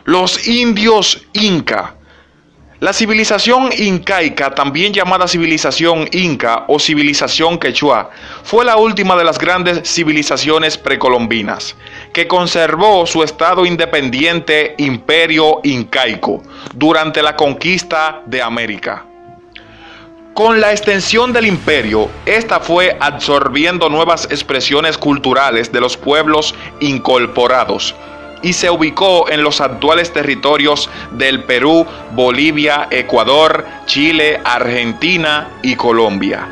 Los indios Inca. La civilización incaica, también llamada civilización inca o civilización quechua, fue la última de las grandes civilizaciones precolombinas, que conservó su estado independiente imperio incaico durante la conquista de América. Con la extensión del imperio, esta fue absorbiendo nuevas expresiones culturales de los pueblos incorporados, y se ubicó en los actuales territorios del Perú, Bolivia, Ecuador, Chile, Argentina y Colombia.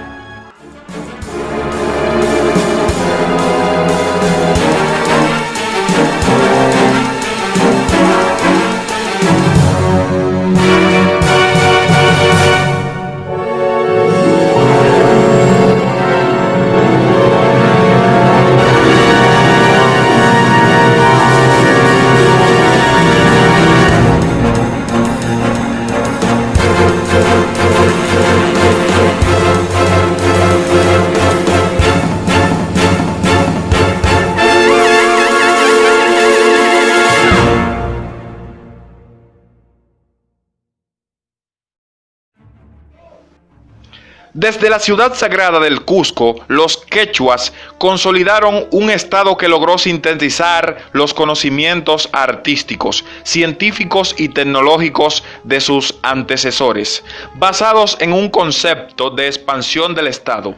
Desde la ciudad sagrada del Cusco, los quechuas consolidaron un estado que logró sintetizar los conocimientos artísticos, científicos y tecnológicos de sus antecesores, basados en un concepto de expansión del estado.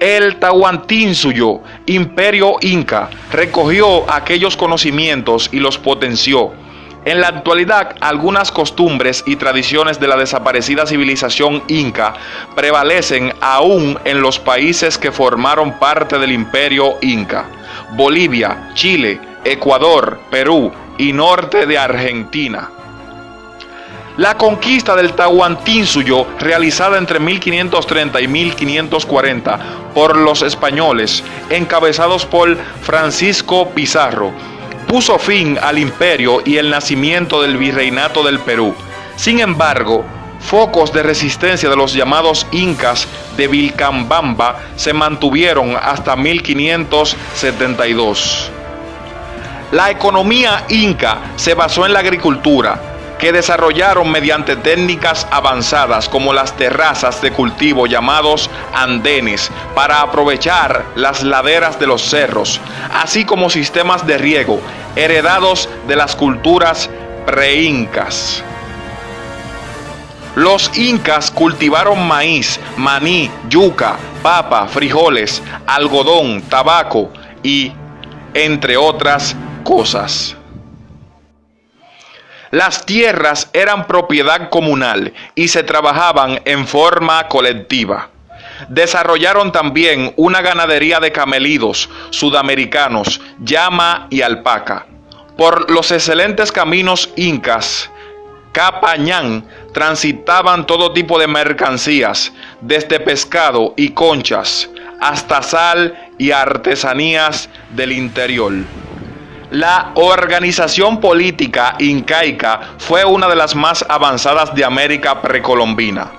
El Tahuantinsuyo, imperio inca, recogió aquellos conocimientos y los potenció. En la actualidad, algunas costumbres y tradiciones de la desaparecida civilización inca prevalecen aún en los países que formaron parte del imperio inca: Bolivia, Chile, Ecuador, Perú y norte de Argentina. La conquista del Tahuantinsuyo, realizada entre 1530 y 1540 por los españoles, encabezados por Francisco Pizarro, puso fin al imperio y el nacimiento del virreinato del Perú. Sin embargo, focos de resistencia de los llamados incas de Vilcabamba se mantuvieron hasta 1572. La economía inca se basó en la agricultura, que desarrollaron mediante técnicas avanzadas como las terrazas de cultivo llamados andenes para aprovechar las laderas de los cerros, así como sistemas de riego heredados de las culturas preincas. Los incas cultivaron maíz, maní, yuca, papa, frijoles, algodón, tabaco y entre otras cosas. Las tierras eran propiedad comunal y se trabajaban en forma colectiva. Desarrollaron también una ganadería de camelidos sudamericanos, llama y alpaca. Por los excelentes caminos incas, Capañán, transitaban todo tipo de mercancías, desde pescado y conchas hasta sal y artesanías del interior. La organización política incaica fue una de las más avanzadas de América precolombina.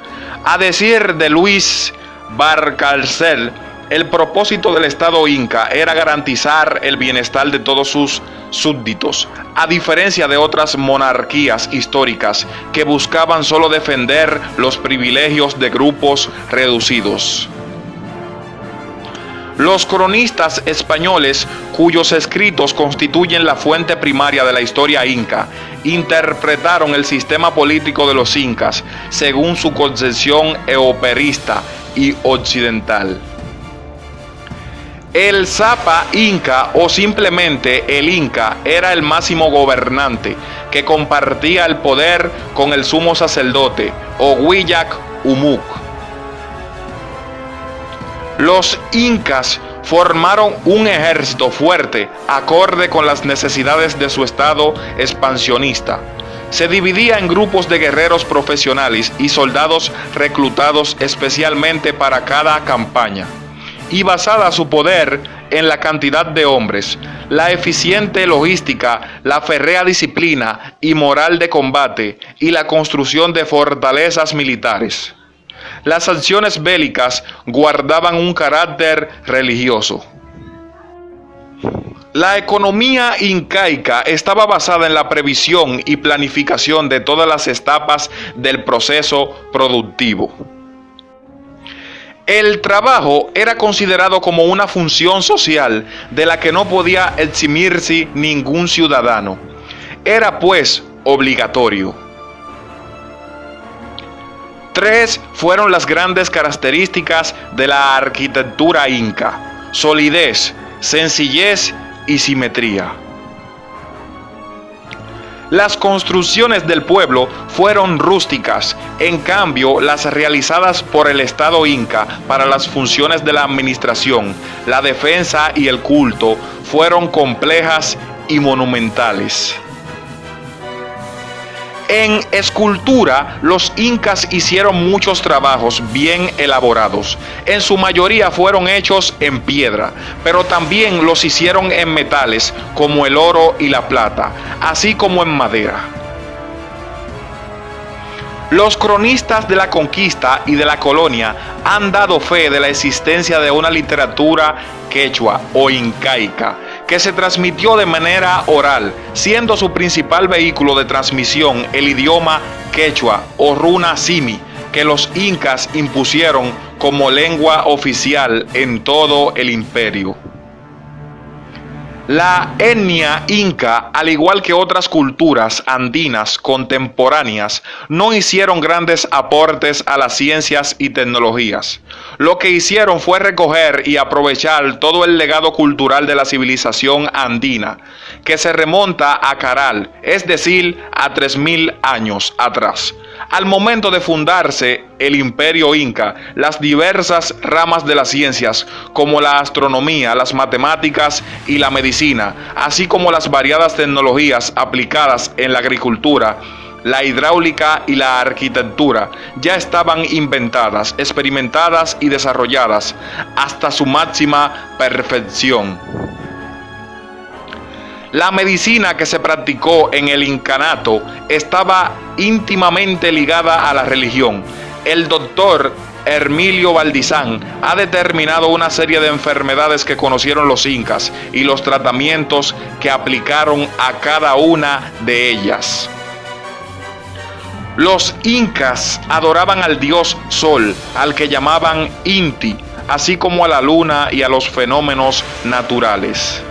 A decir de Luis Barcarcel, el propósito del Estado inca era garantizar el bienestar de todos sus súbditos, a diferencia de otras monarquías históricas que buscaban solo defender los privilegios de grupos reducidos. Los cronistas españoles, cuyos escritos constituyen la fuente primaria de la historia inca, interpretaron el sistema político de los incas según su concepción europeísta y occidental. El Zapa Inca, o simplemente el Inca, era el máximo gobernante que compartía el poder con el sumo sacerdote o Huillac Umuc. Los incas formaron un ejército fuerte, acorde con las necesidades de su estado expansionista. Se dividía en grupos de guerreros profesionales y soldados reclutados especialmente para cada campaña, y basada su poder en la cantidad de hombres, la eficiente logística, la férrea disciplina y moral de combate y la construcción de fortalezas militares. Las acciones bélicas guardaban un carácter religioso. La economía incaica estaba basada en la previsión y planificación de todas las etapas del proceso productivo. El trabajo era considerado como una función social de la que no podía eximirse ningún ciudadano. Era pues obligatorio. Tres fueron las grandes características de la arquitectura inca: solidez, sencillez y simetría. Las construcciones del pueblo fueron rústicas, en cambio las realizadas por el Estado inca para las funciones de la administración, la defensa y el culto fueron complejas y monumentales. En escultura, los incas hicieron muchos trabajos bien elaborados. En su mayoría fueron hechos en piedra, pero también los hicieron en metales como el oro y la plata, así como en madera. Los cronistas de la conquista y de la colonia han dado fe de la existencia de una literatura quechua o incaica que se transmitió de manera oral, siendo su principal vehículo de transmisión el idioma quechua o runa simi, que los incas impusieron como lengua oficial en todo el imperio. La etnia inca, al igual que otras culturas andinas contemporáneas, no hicieron grandes aportes a las ciencias y tecnologías. Lo que hicieron fue recoger y aprovechar todo el legado cultural de la civilización andina, que se remonta a Caral, es decir, a 3000 años atrás. Al momento de fundarse el imperio inca, las diversas ramas de las ciencias, como la astronomía, las matemáticas y la medicina, así como las variadas tecnologías aplicadas en la agricultura, la hidráulica y la arquitectura, ya estaban inventadas, experimentadas y desarrolladas hasta su máxima perfección. La medicina que se practicó en el incanato estaba íntimamente ligada a la religión. El doctor Hermilio Valdizán ha determinado una serie de enfermedades que conocieron los incas y los tratamientos que aplicaron a cada una de ellas. Los incas adoraban al dios Sol, al que llamaban Inti, así como a la luna y a los fenómenos naturales.